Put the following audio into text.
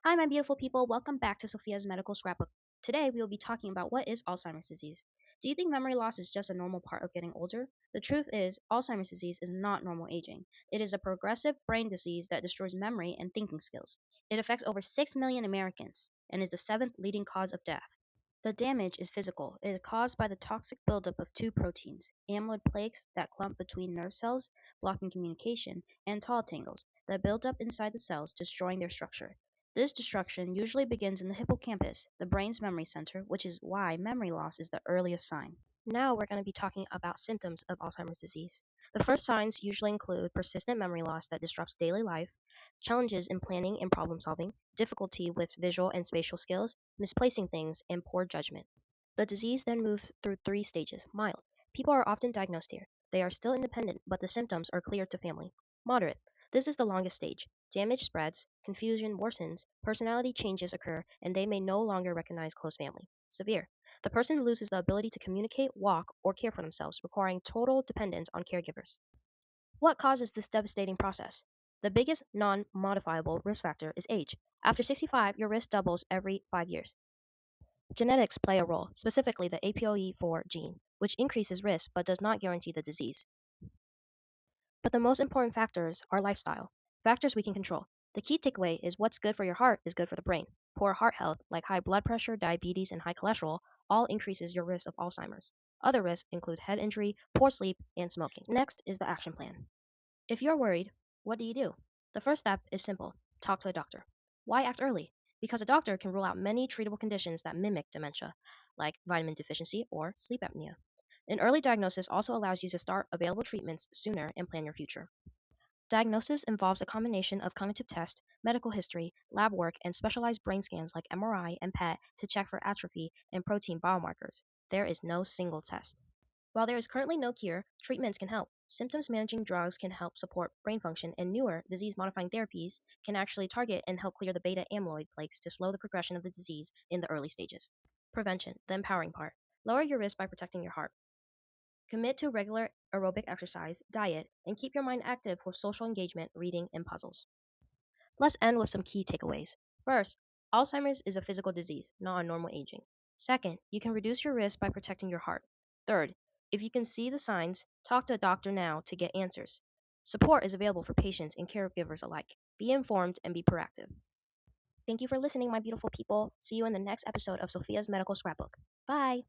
Hi, my beautiful people. Welcome back to Sophia's Medical Scrapbook. Today, we will be talking about what is Alzheimer's disease. Do you think memory loss is just a normal part of getting older? The truth is, Alzheimer's disease is not normal aging. It is a progressive brain disease that destroys memory and thinking skills. It affects over 6 million Americans and is the seventh leading cause of death. The damage is physical. It is caused by the toxic buildup of two proteins, amyloid plaques that clump between nerve cells, blocking communication, and tau tangles that build up inside the cells, destroying their structure. This destruction usually begins in the hippocampus, the brain's memory center, which is why memory loss is the earliest sign. Now we're going to be talking about symptoms of Alzheimer's disease. The first signs usually include persistent memory loss that disrupts daily life, challenges in planning and problem solving, difficulty with visual and spatial skills, misplacing things, and poor judgment. The disease then moves through three stages. Mild. People are often diagnosed here. They are still independent, but the symptoms are clear to family. Moderate. This is the longest stage. Damage spreads, confusion worsens, personality changes occur, and they may no longer recognize close family. Severe. The person loses the ability to communicate, walk, or care for themselves, requiring total dependence on caregivers. What causes this devastating process? The biggest non modifiable risk factor is age. After 65, your risk doubles every 5 years. Genetics play a role, specifically the APOE4 gene, which increases risk but does not guarantee the disease. But the most important factors are lifestyle, factors we can control. The key takeaway is what's good for your heart is good for the brain. Poor heart health, like high blood pressure, diabetes, and high cholesterol, all increases your risk of Alzheimer's. Other risks include head injury, poor sleep, and smoking. Next is the action plan. If you're worried, what do you do? The first step is simple: talk to a doctor. Why act early? Because a doctor can rule out many treatable conditions that mimic dementia, like vitamin deficiency or sleep apnea. An early diagnosis also allows you to start available treatments sooner and plan your future. Diagnosis involves a combination of cognitive tests, medical history, lab work, and specialized brain scans like MRI and PET to check for atrophy and protein biomarkers. There is no single test. While there is currently no cure, treatments can help. Symptoms managing drugs can help support brain function, and newer disease modifying therapies can actually target and help clear the beta amyloid plaques to slow the progression of the disease in the early stages. Prevention, the empowering part. Lower your risk by protecting your heart. Commit to regular aerobic exercise, diet, and keep your mind active with social engagement, reading, and puzzles. Let's end with some key takeaways. First, Alzheimer's is a physical disease, not a normal aging. Second, you can reduce your risk by protecting your heart. Third, if you can see the signs, talk to a doctor now to get answers. Support is available for patients and caregivers alike. Be informed and be proactive. Thank you for listening, my beautiful people. See you in the next episode of Sophia's Medical Scrapbook. Bye!